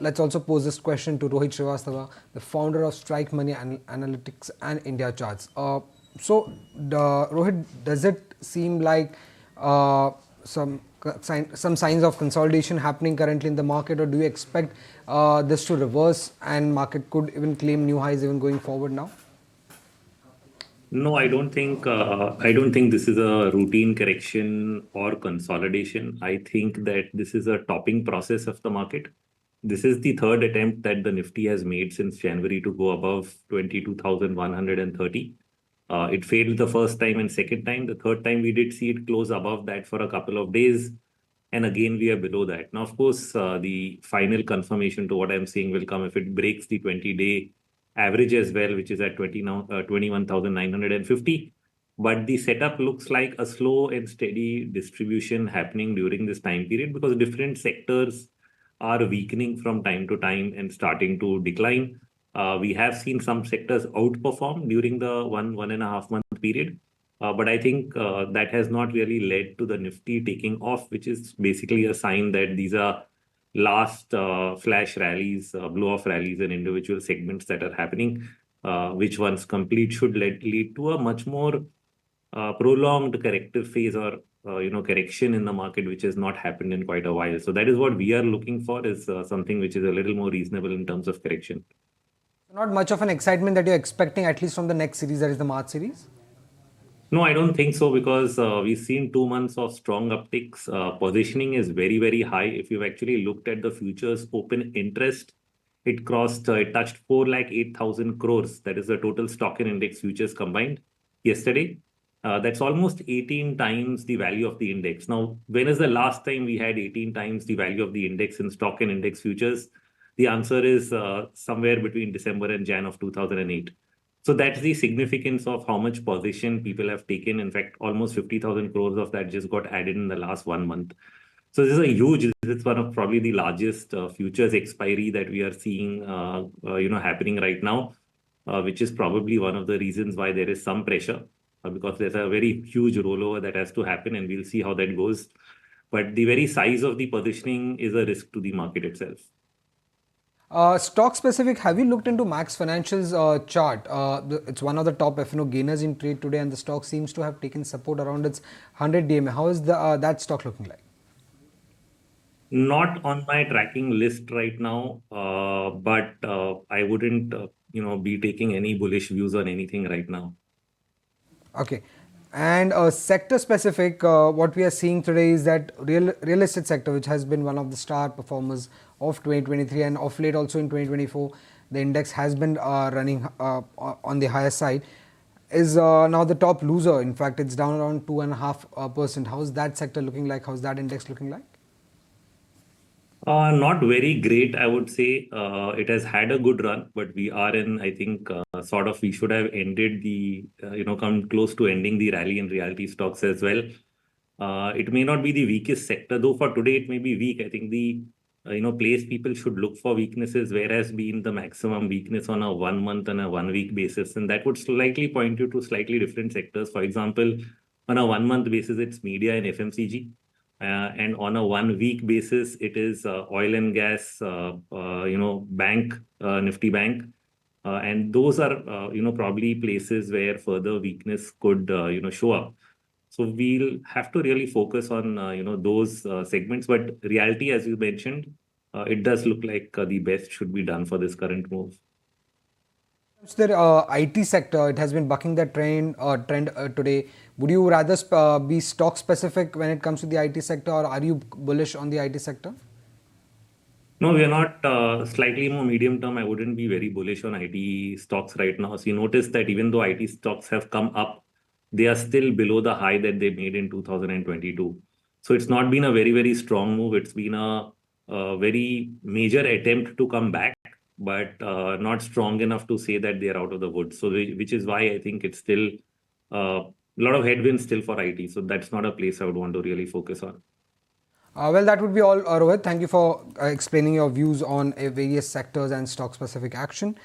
let's also pose this question to Rohit Srivastava, the founder of Strike Money Analytics and Indiacharts. Rohit, does it seem like some signs of consolidation happening currently in the market, or do you expect this to reverse and market could even claim new highs even going forward now? No, I don't think. I don't think this is a routine correction or consolidation. I think that this is a topping process of the market. This is the third attempt that the Nifty has made since January to go above 22,130. It failed the first time and second time. The third time we did see it close above that for a couple of days, and again we are below that. Now, of course, the final confirmation to what I'm saying will come if it breaks the 20-day average as well, which is at 21,950. But the setup looks like a slow and steady distribution happening during this time period because different sectors are weakening from time to time and starting to decline. We have seen some sectors outperform during the 1.5 month period. But I think that has not really led to the Nifty taking off, which is basically a sign that these are last flash rallies, blow-off rallies in individual segments that are happening, which once complete should lead to a much more prolonged corrective phase or correction in the market, which has not happened in quite a while. So that is what we are looking for, is something which is a little more reasonable in terms of correction. Not much of an excitement that you're expecting, at least from the next series, that is the March series? No, I don't think so, because we've seen 2 months of strong upticks. Positioning is very, very high. If you've actually looked at the futures open interest, it touched 4,08,000 crores. That is the total stock and index futures combined yesterday. That's almost 18 times the value of the index. Now, when is the last time we had 18 times the value of the index in stock and index futures? The answer is somewhere between December and Jan of 2008. So that's the significance of how much position people have taken. In fact, almost 50,000 crores of that just got added in the last 1 month. So this is a huge, this is one of probably the largest futures expiry that we are seeing, happening right now, which is probably one of the reasons why there is some pressure, because there's a very huge rollover that has to happen, and we'll see how that goes. But the very size of the positioning is a risk to the market itself. Stock specific, have you looked into Max Financial's chart? It's one of the top F&O gainers in trade today, and the stock seems to have taken support around its 100 DMA. How is that stock looking like? Not on my tracking list right now, but I wouldn't, be taking any bullish views on anything right now. Okay. And sector specific, what we are seeing today is that real estate sector, which has been one of the star performers of 2023 and of late also in 2024, the index has been running on the higher side, is now the top loser. In fact, it's down around 2.5%. How is that sector looking like? How's that index looking like? Not very great, I would say. It has had a good run, but we are in, I think, we should have ended come close to ending the rally in reality stocks as well. It may not be the weakest sector, though for today it may be weak. I think the, place people should look for weaknesses, where has been the maximum weakness on a 1 month and a 1 week basis. And that would slightly point you to slightly different sectors. For example, on a 1 month basis, it's media and FMCG. And on a 1 week basis, it is oil and gas, bank, Nifty Bank. And those are, probably places where further weakness could, show up. So we'll have to really focus on, those segments. But reality, as you mentioned, it does look like the best should be done for this current move. The IT sector, it has been bucking the trend today. Would you rather be stock specific when it comes to the IT sector, or are you bullish on the IT sector? No, we are not. Slightly more medium term, I wouldn't be very bullish on IT stocks right now. So you notice that even though IT stocks have come up, they are still below the high that they made in 2022. So it's not been a very, very strong move. It's been a very major attempt to come back, but not strong enough to say that they are out of the woods. So which is why I think it's still a lot of headwinds still for IT. So that's not a place I would want to really focus on. Well, that would be all, Rohit. Thank you for explaining your views on various sectors and stock specific action.